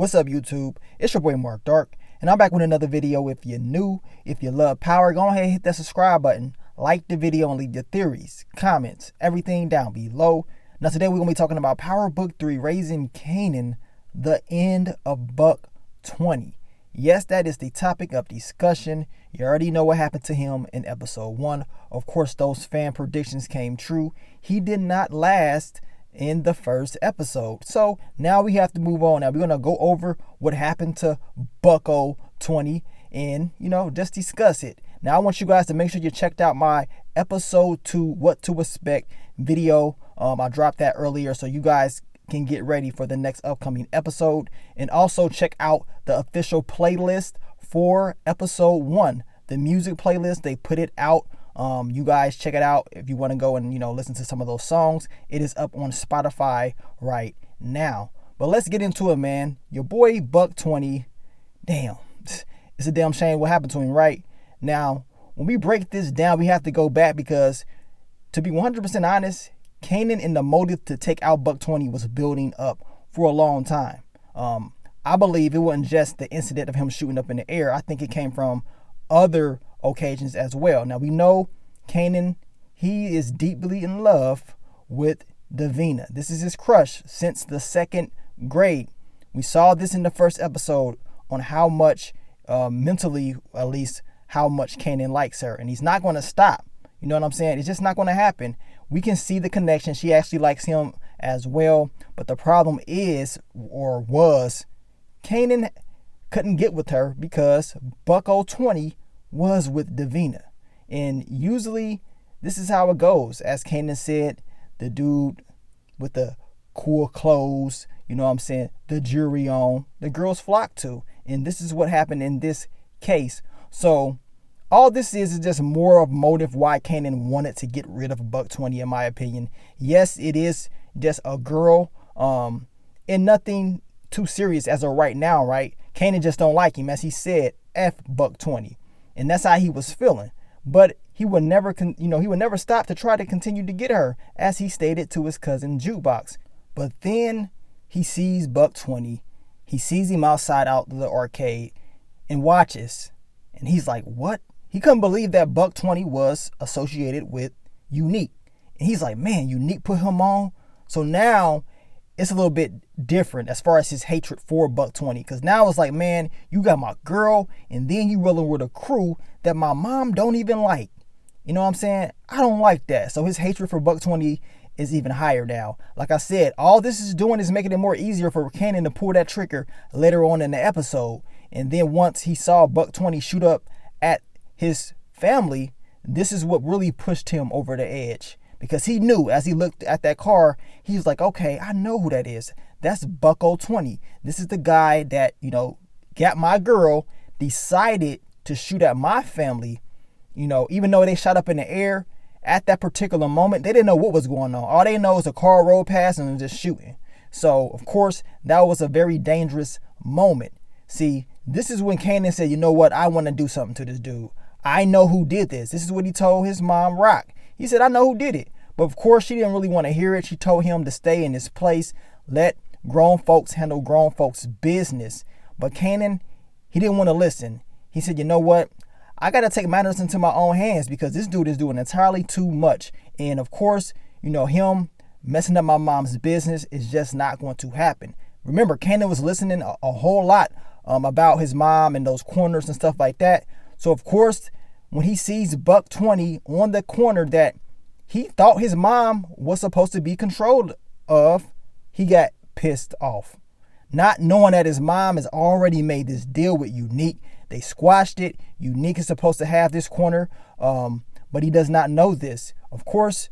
What's up, YouTube? It's your boy Mark Dark, and I'm back with another video. If you're new, if you love power, go ahead and hit that subscribe button, like the video, and leave your theories, comments, everything down below. Now today we're going to be talking about Power Book 3, Raising Kanan, the end of Buck 20. Yes, that is the topic of discussion. You already know what happened to him in episode 1. Of course, those fan predictions came true. He did not last in the first episode. So now we have to move on. Now we're going to go over what happened to Bucko 20 and, just discuss it. Now I want you guys to make sure you checked out my episode 2, What to Expect video. I dropped that earlier, so you guys can get ready for the next upcoming episode. And also check out the official playlist for episode 1, the music playlist. They put it out. You guys check it out if you want to go and listen to some of those songs. It is up on Spotify right now. But let's get into it, man. Your boy Buck 20, damn, it's a damn shame what happened to him. Right now, when we break this down, we have to go back because, to be 100% honest, Kanan and the motive to take out Buck 20 was building up for a long time. I believe it wasn't just the incident of him shooting up in the air. I think it came from other occasions as well. Now we know Kanan, he is deeply in love with Davina. This is his crush since the 2nd grade. We saw this in the first episode on how much mentally, at least, how much Kanan likes her, and he's not going to stop. You know what I'm saying? It's just not going to happen. We can see the connection. She actually likes him as well, but the problem is, or was, Kanan couldn't get with her because Bucko 20 was with Davina. And usually this is how it goes. As Kanan said, the dude with the cool clothes, the jewelry on, the girls flock to. And this is what happened in this case. So all this is just more of motive why Kanan wanted to get rid of Buck 20, in my opinion. Yes, it is just a girl, and nothing too serious as of right now, right? Kanan just don't like him. As he said, F Buck 20. And that's how he was feeling. But he would never, he would never stop to try to continue to get her, as he stated to his cousin Jukebox. But then he sees Buck 20. He sees him outside out the arcade and watches. And he's like, what? He couldn't believe that Buck 20 was associated with Unique. And he's like, man, Unique put him on. So now it's a little bit different as far as his hatred for Buck 20. Because now it's like, man, you got my girl, and then you rolling with a crew that my mom don't even like. You know what I'm saying? I don't like that. So his hatred for Buck 20 is even higher now. Like I said, all this is doing is making it more easier for Kanan to pull that trigger later on in the episode. And then once he saw Buck 20 shoot up at his family, this is what really pushed him over the edge. Because he knew, as he looked at that car, he was like, okay, I know who that is. That's Bucko 20. This is the guy that, got my girl, decided to shoot at my family. Even though they shot up in the air, at that particular moment, they didn't know what was going on. All they know is a car rolled past and just shooting. So, of course, that was a very dangerous moment. See, this is when Kanan said, you know what, I want to do something to this dude. I know who did this. This is what he told his mom, Rock. He said, I know who did it. But of course, she didn't really want to hear it. She told him to stay in his place, let grown folks handle grown folks' business. But Kanan, he didn't want to listen. He said, you know what? I got to take matters into my own hands because this dude is doing entirely too much. And of course, him messing up my mom's business is just not going to happen. Remember, Kanan was listening a whole lot about his mom and those corners and stuff like that. So of course, when he sees Buck 20 on the corner that he thought his mom was supposed to be controlled of, he got pissed off. Not knowing that his mom has already made this deal with Unique. They squashed it. Unique is supposed to have this corner, but he does not know this. Of course,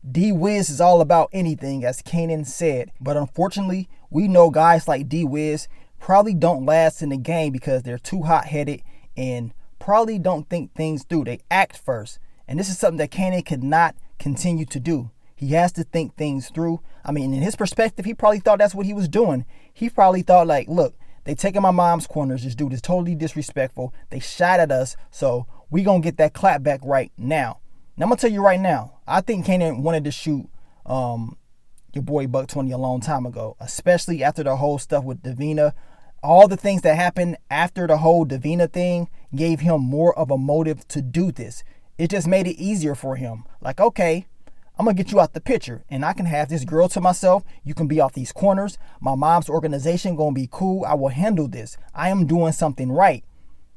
D-Wiz is all about anything, as Kanan said. But unfortunately, we know guys like D-Wiz probably don't last in the game because they're too hot-headed and probably don't think things through. They act first. And this is something that Kanan could not continue to do. He has to think things through. I mean, in his perspective, he probably thought that's what he was doing. He probably thought like, look, they taking my mom's corners. This dude is totally disrespectful. They shot at us. So we going to get that clap back right now. Now, I'm going to tell you right now, I think Kanan wanted to shoot your boy Buck 20 a long time ago, especially after the whole stuff with Davina. all the things that happened after the whole Davina thing gave him more of a motive to do this. It just made it easier for him. Like, okay, I'm going to get you out the picture and I can have this girl to myself. You can be off these corners. My mom's organization going to be cool. I will handle this. I am doing something right.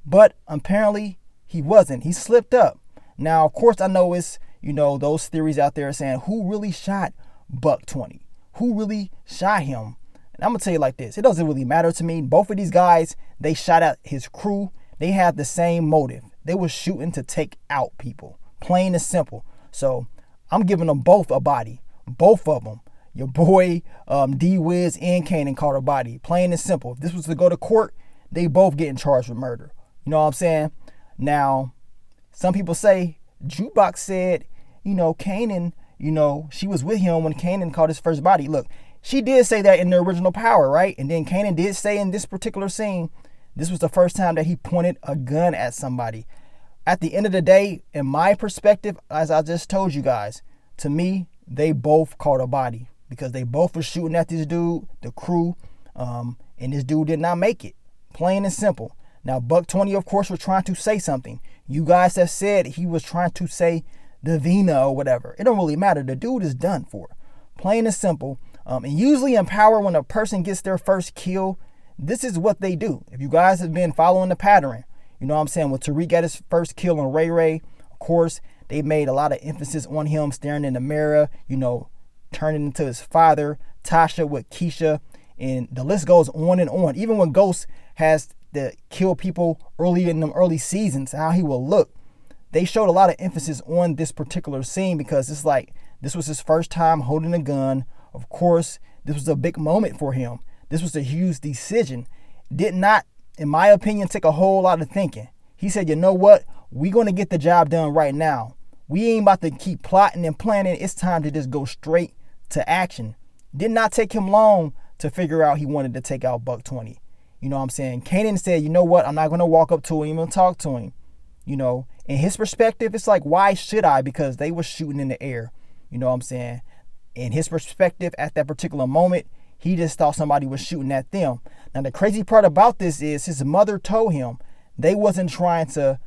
But apparently he wasn't. He slipped up. Now, of course, I know it's, those theories out there saying who really shot Buck 20? Who really shot him? And I'm going to tell you like this. It doesn't really matter to me. Both of these guys, they shot at his crew. They had the same motive. They were shooting to take out people. Plain and simple. So I'm giving them both a body. Both of them. Your boy D-Wiz and Kanan caught a body. Plain and simple. If this was to go to court, they both getting charged with murder. You know what I'm saying? Now, some people say, Jukebox said, Kanan, she was with him when Kanan caught his first body. Look, she did say that in the original Power, right? And then Kanan did say in this particular scene, this was the first time that he pointed a gun at somebody. At the end of the day, in my perspective, as I just told you guys, to me, they both caught a body because they both were shooting at this dude, the crew, and this dude did not make it. Plain and simple. Now, Buck 20, of course, was trying to say something. You guys have said he was trying to say Davina or whatever. It don't really matter. The dude is done for. Plain and simple. And usually in Power, when a person gets their first kill, this is what they do. If you guys have been following the pattern, you know what I'm saying? When Tariq got his first kill on Ray Ray, of course, they made a lot of emphasis on him staring in the mirror, turning into his father, Tasha with Keisha, and the list goes on and on. Even when Ghost has to kill people early in them early seasons, how he will look. They showed a lot of emphasis on this particular scene because it's like this was his first time holding a gun. Of course, this was a big moment for him. This was a huge decision. Did not, in my opinion, take a whole lot of thinking. He said, you know what? We're going to get the job done right now. We ain't about to keep plotting and planning. It's time to just go straight to action. Did not take him long to figure out he wanted to take out Buck 20. You know what I'm saying? Kanan said, you know what? I'm not going to walk up to him and talk to him. In his perspective, it's like, why should I? Because they were shooting in the air. You know what I'm saying? In his perspective, at that particular moment, he just thought somebody was shooting at them. Now, the crazy part about this is his mother told him they wasn't trying to,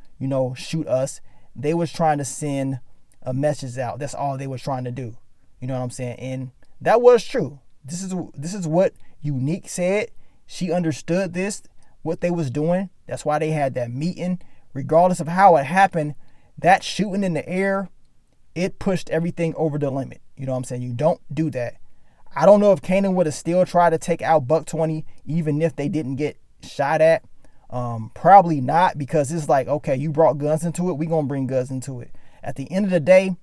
shoot us. They was trying to send a message out. That's all they were trying to do. You know what I'm saying? And that was true. This is what Unique said. She understood this, what they was doing. That's why they had that meeting. Regardless of how it happened, that shooting in the air, it pushed everything over the limit. You know what I'm saying? You don't do that. I don't know if Kanan would have still tried to take out Buck 20, even if they didn't get shot at. Probably not, because it's like, okay, you brought guns into it. We're going to bring guns into it. At the end of the day,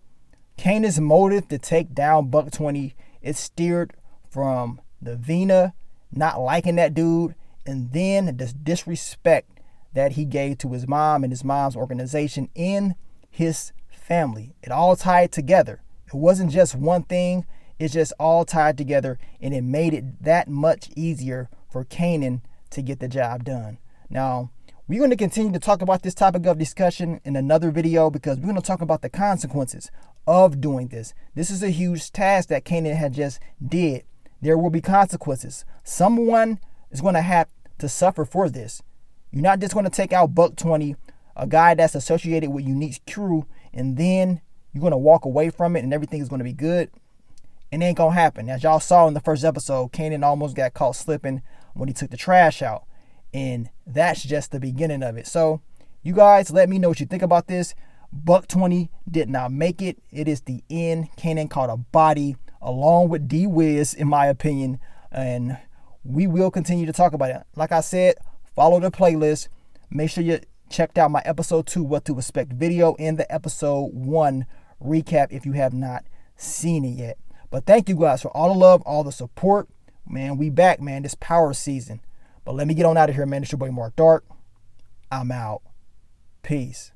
Kanan's motive to take down Buck 20, it steered from Davina not liking that dude, and then the disrespect that he gave to his mom and his mom's organization in his family. It all tied together. It wasn't just one thing. It's just all tied together, and it made it that much easier for Kanan to get the job done. Now, we're going to continue to talk about this topic of discussion in another video because we're going to talk about the consequences of doing this. This is a huge task that Kanan had just did. There will be consequences. Someone is going to have to suffer for this. You're not just going to take out Buck 20, a guy that's associated with Unique's crew, and then you're going to walk away from it and everything is going to be good. It ain't going to happen. As y'all saw in the first episode, Kanan almost got caught slipping when he took the trash out. And that's just the beginning of it. So, you guys, let me know what you think about this. Buck 20 did not make it. It is the end. Kanan caught a body along with D-Wiz, in my opinion. And we will continue to talk about it. Like I said, follow the playlist. Make sure you checked out my episode 2 What to Expect video and the episode 1 recap if you have not seen it yet. But thank you guys for all the love, all the support. Man, we back, man. This Power season. But let me get on out of here, man. It's your boy Mark Dark. I'm out. Peace.